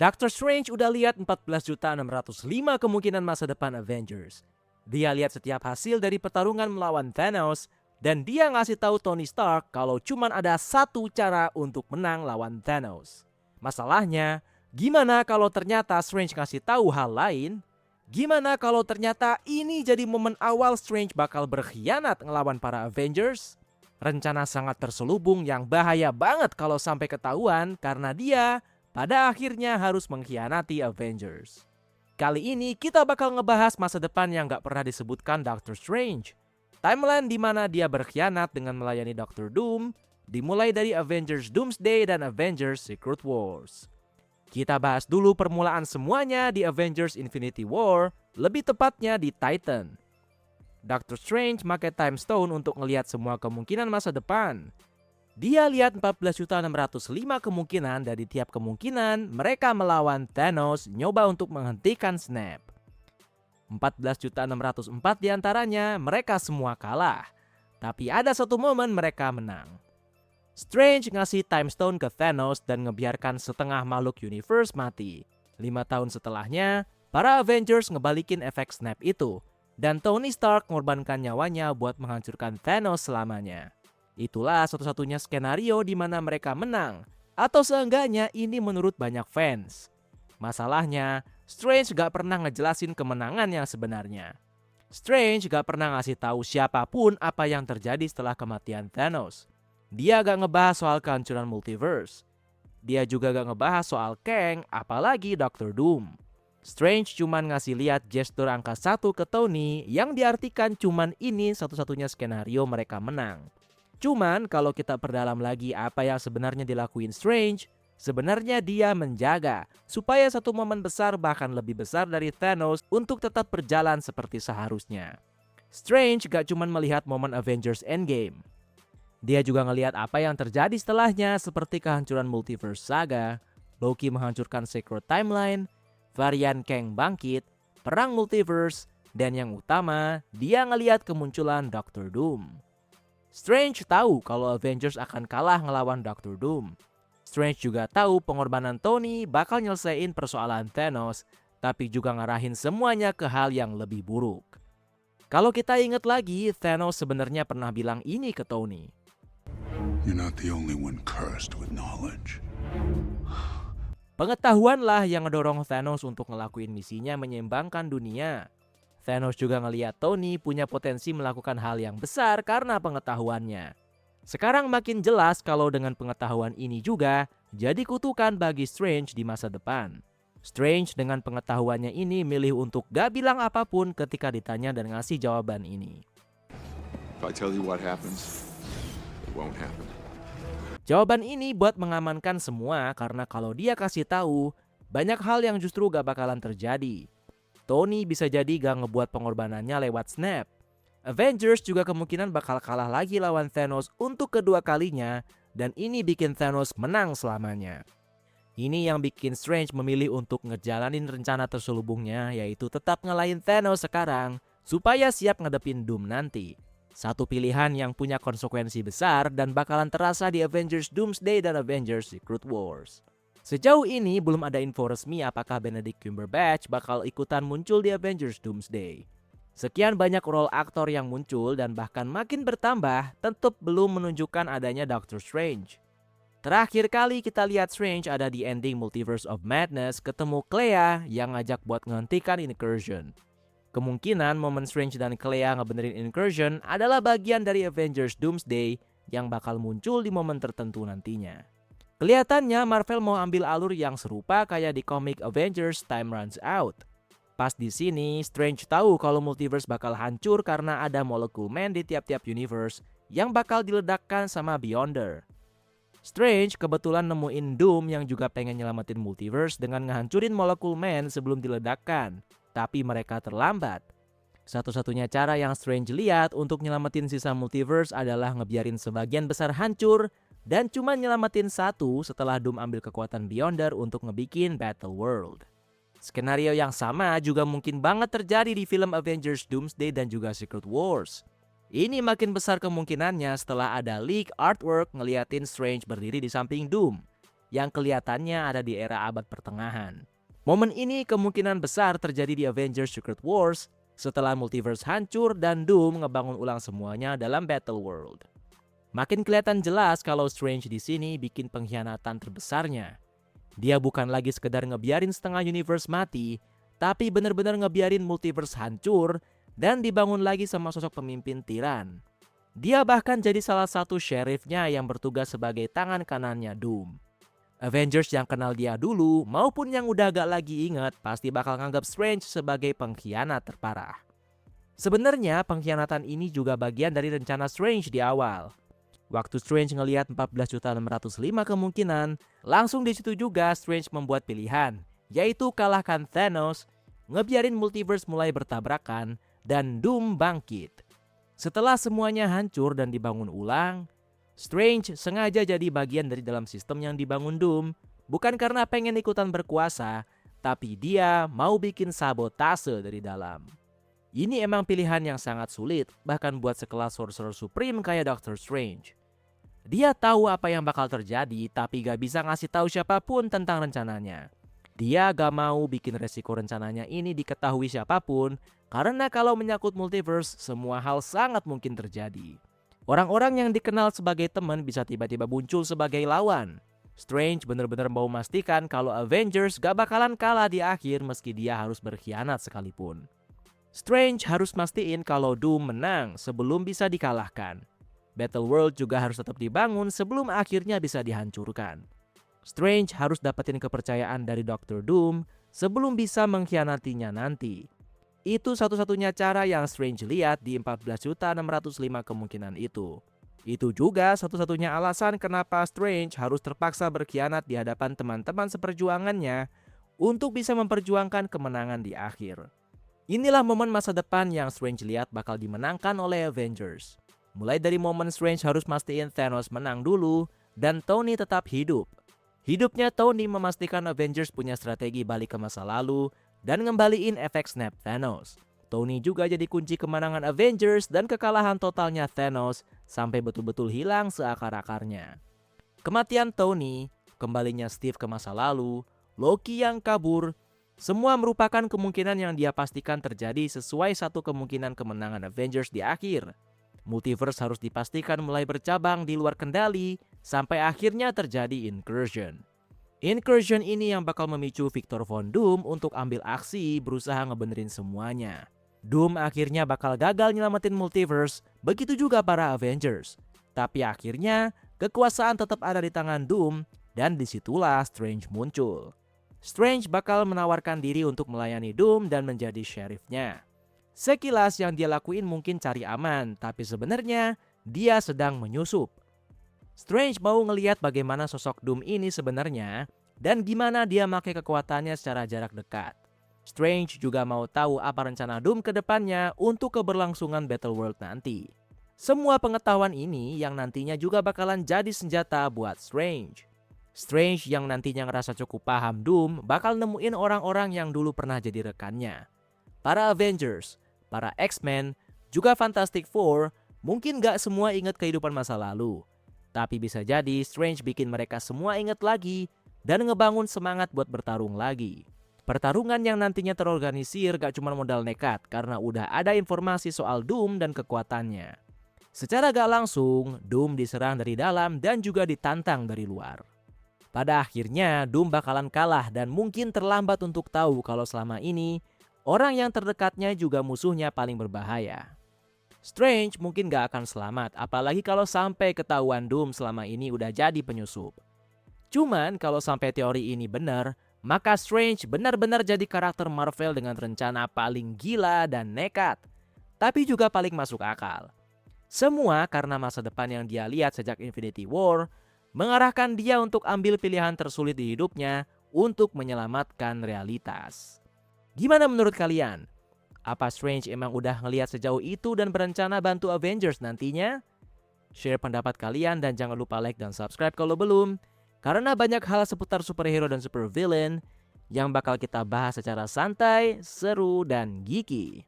Doctor Strange udah lihat 14.605 kemungkinan masa depan Avengers. Dia lihat setiap hasil dari pertarungan melawan Thanos, dan dia ngasih tahu Tony Stark kalau cuman ada satu cara untuk menang lawan Thanos. Masalahnya, gimana kalau ternyata Strange ngasih tahu hal lain? Gimana kalau ternyata ini jadi momen awal Strange bakal berkhianat ngelawan para Avengers? Rencana sangat terselubung yang bahaya banget kalau sampai ketahuan karena dia pada akhirnya harus mengkhianati Avengers. Kali ini kita bakal ngebahas masa depan yang gak pernah disebutkan Doctor Strange. Timeline di mana dia berkhianat dengan melayani Doctor Doom, dimulai dari Avengers Doomsday dan Avengers Secret Wars. Kita bahas dulu permulaan semuanya di Avengers Infinity War, lebih tepatnya di Titan. Doctor Strange pakai Time Stone untuk ngelihat semua kemungkinan masa depan. Dia lihat 14.605 kemungkinan, dari tiap kemungkinan mereka melawan Thanos nyoba untuk menghentikan Snap. 14.604 diantaranya mereka semua kalah, tapi ada satu momen mereka menang. Strange ngasih Time Stone ke Thanos dan ngebiarkan setengah makhluk universe mati. 5 tahun setelahnya, para Avengers ngebalikin efek Snap itu, dan Tony Stark mengorbankan nyawanya buat menghancurkan Thanos selamanya. Itulah satu-satunya skenario di mana mereka menang, atau seenggaknya ini menurut banyak fans. Masalahnya, Strange gak pernah ngejelasin kemenangan yang sebenarnya. Strange gak pernah ngasih tahu siapapun apa yang terjadi setelah kematian Thanos. Dia gak ngebahas soal kehancuran multiverse. Dia juga gak ngebahas soal Kang, apalagi Doctor Doom. Strange cuman ngasih lihat gestur angka 1 ke Tony yang diartikan cuman ini satu-satunya skenario mereka menang. Cuman kalau kita perdalam lagi apa yang sebenarnya dilakuin Strange, sebenarnya dia menjaga supaya satu momen besar bahkan lebih besar dari Thanos untuk tetap berjalan seperti seharusnya. Strange gak cuma melihat momen Avengers Endgame. Dia juga ngelihat apa yang terjadi setelahnya seperti kehancuran Multiverse Saga, Loki menghancurkan Secret Timeline, varian Kang bangkit, perang multiverse, dan yang utama, dia ngelihat kemunculan Doctor Doom. Strange tahu kalau Avengers akan kalah ngelawan Doctor Doom. Strange juga tahu pengorbanan Tony bakal nyelesain persoalan Thanos, tapi juga ngarahin semuanya ke hal yang lebih buruk. Kalau kita ingat lagi, Thanos sebenarnya pernah bilang ini ke Tony. You're not the only one cursed with knowledge. Pengetahuanlah yang ngedorong Thanos untuk ngelakuin misinya menyeimbangkan dunia. Thanos juga ngeliat Tony punya potensi melakukan hal yang besar karena pengetahuannya. Sekarang makin jelas kalau dengan pengetahuan ini juga jadi kutukan bagi Strange di masa depan. Strange dengan pengetahuannya ini milih untuk gak bilang apapun ketika ditanya dan ngasih jawaban ini. If I tell you what happens, it won't happen. Jawaban ini buat mengamankan semua karena kalau dia kasih tahu, banyak hal yang justru gak bakalan terjadi. Tony bisa jadi gak ngebuat pengorbanannya lewat Snap. Avengers juga kemungkinan bakal kalah lagi lawan Thanos untuk kedua kalinya, dan ini bikin Thanos menang selamanya. Ini yang bikin Strange memilih untuk ngejalanin rencana terselubungnya, yaitu tetap ngelain Thanos sekarang supaya siap ngadepin Doom nanti. Satu pilihan yang punya konsekuensi besar dan bakalan terasa di Avengers Doomsday dan Avengers Secret Wars. Sejauh ini belum ada info resmi apakah Benedict Cumberbatch bakal ikutan muncul di Avengers Doomsday. Sekian banyak role aktor yang muncul dan bahkan makin bertambah, tetap belum menunjukkan adanya Doctor Strange. Terakhir kali kita lihat Strange ada di ending Multiverse of Madness ketemu Clea yang ngajak buat menghentikan Incursion. Kemungkinan momen Strange dan Clea ngebenerin Incursion adalah bagian dari Avengers Doomsday yang bakal muncul di momen tertentu nantinya. Kelihatannya Marvel mau ambil alur yang serupa kayak di komik Avengers Time Runs Out. Pas di sini, Strange tahu kalau multiverse bakal hancur karena ada Molecule Man di tiap-tiap universe yang bakal diledakkan sama Beyonder. Strange kebetulan nemuin Doom yang juga pengen nyelamatin multiverse dengan ngehancurin Molecule Man sebelum diledakkan. Tapi mereka terlambat. Satu-satunya cara yang Strange lihat untuk nyelamatin sisa multiverse adalah ngebiarin sebagian besar hancur dan cuma nyelamatin satu setelah Doom ambil kekuatan Beyonder untuk ngebikin Battle World. Skenario yang sama juga mungkin banget terjadi di film Avengers Doomsday dan juga Secret Wars. Ini makin besar kemungkinannya setelah ada leak artwork ngeliatin Strange berdiri di samping Doom. yang kelihatannya ada di era abad pertengahan. Momen ini kemungkinan besar terjadi di Avengers Secret Wars setelah multiverse hancur dan Doom ngebangun ulang semuanya dalam Battle World. Makin kelihatan jelas kalau Strange di sini bikin pengkhianatan terbesarnya. Dia bukan lagi sekedar ngebiarin setengah universe mati, tapi benar-benar ngebiarin multiverse hancur dan dibangun lagi sama sosok pemimpin tiran. Dia bahkan jadi salah satu sheriffnya yang bertugas sebagai tangan kanannya Doom. Avengers yang kenal dia dulu maupun yang udah gak lagi inget pasti bakal nganggap Strange sebagai pengkhianat terparah. Sebenarnya pengkhianatan ini juga bagian dari rencana Strange di awal. Waktu Strange ngelihat 14.605 kemungkinan, langsung di situ juga Strange membuat pilihan, yaitu kalahkan Thanos, ngebiarin multiverse mulai bertabrakan, dan Doom bangkit. Setelah semuanya hancur dan dibangun ulang, Strange sengaja jadi bagian dari dalam sistem yang dibangun Doom, bukan karena pengen ikutan berkuasa, tapi dia mau bikin sabotase dari dalam. Ini emang pilihan yang sangat sulit, bahkan buat sekelas Sorcerer Supreme kayak Doctor Strange. Dia tahu apa yang bakal terjadi, tapi gak bisa ngasih tahu siapapun tentang rencananya. Dia gak mau bikin resiko rencananya ini diketahui siapapun, karena kalau menyangkut multiverse, semua hal sangat mungkin terjadi. Orang-orang yang dikenal sebagai teman bisa tiba-tiba muncul sebagai lawan. Strange benar-benar mau memastikan kalau Avengers gak bakalan kalah di akhir meski dia harus berkhianat sekalipun. Strange harus mastiin kalau Doom menang sebelum bisa dikalahkan. Battle World juga harus tetap dibangun sebelum akhirnya bisa dihancurkan. Strange harus dapetin kepercayaan dari Dr. Doom sebelum bisa mengkhianatinya nanti. Itu satu-satunya cara yang Strange lihat di 14.605 kemungkinan itu. Itu juga satu-satunya alasan kenapa Strange harus terpaksa berkhianat di hadapan teman-teman seperjuangannya untuk bisa memperjuangkan kemenangan di akhir. Inilah momen masa depan yang Strange lihat bakal dimenangkan oleh Avengers. Mulai dari momen Strange harus mastiin Thanos menang dulu dan Tony tetap hidup. Hidupnya Tony memastikan Avengers punya strategi balik ke masa lalu dan ngembaliin efek snap Thanos. Tony juga jadi kunci kemenangan Avengers dan kekalahan totalnya Thanos sampai betul-betul hilang seakar-akarnya. Kematian Tony, kembalinya Steve ke masa lalu, Loki yang kabur, semua merupakan kemungkinan yang dia pastikan terjadi sesuai satu kemungkinan kemenangan Avengers di akhir. Multiverse harus dipastikan mulai bercabang di luar kendali sampai akhirnya terjadi incursion. Incursion ini yang bakal memicu Victor Von Doom untuk ambil aksi berusaha ngebenerin semuanya. Doom akhirnya bakal gagal nyelamatin multiverse, begitu juga para Avengers. Tapi akhirnya kekuasaan tetap ada di tangan Doom dan disitulah Strange muncul. Strange bakal menawarkan diri untuk melayani Doom dan menjadi sheriffnya. Sekilas yang dia lakuin mungkin cari aman, tapi sebenarnya dia sedang menyusup. Strange mau ngelihat bagaimana sosok Doom ini sebenarnya dan gimana dia pakai kekuatannya secara jarak dekat. Strange juga mau tahu apa rencana Doom ke depannya untuk keberlangsungan Battle World nanti. Semua pengetahuan ini yang nantinya juga bakalan jadi senjata buat Strange. Strange yang nantinya ngerasa cukup paham Doom bakal nemuin orang-orang yang dulu pernah jadi rekannya. Para Avengers, para X-Men, juga Fantastic Four mungkin gak semua ingat kehidupan masa lalu. Tapi bisa jadi Strange bikin mereka semua ingat lagi dan ngebangun semangat buat bertarung lagi. Pertarungan yang nantinya terorganisir gak cuma modal nekat karena udah ada informasi soal Doom dan kekuatannya. Secara gak langsung, Doom diserang dari dalam dan juga ditantang dari luar. Pada akhirnya Doom bakalan kalah dan mungkin terlambat untuk tahu kalau selama ini orang yang terdekatnya juga musuhnya paling berbahaya. Strange mungkin gak akan selamat, apalagi kalau sampai ketahuan Doom selama ini udah jadi penyusup. Cuman kalau sampai teori ini benar, maka Strange benar-benar jadi karakter Marvel dengan rencana paling gila dan nekat, tapi juga paling masuk akal. Semua karena masa depan yang dia lihat sejak Infinity War mengarahkan dia untuk ambil pilihan tersulit di hidupnya untuk menyelamatkan realitas. Gimana menurut kalian? Apa Strange emang udah ngelihat sejauh itu dan berencana bantu Avengers nantinya? Share pendapat kalian dan jangan lupa like dan subscribe kalau belum. Karena banyak hal seputar superhero dan supervillain yang bakal kita bahas secara santai, seru, dan geeky.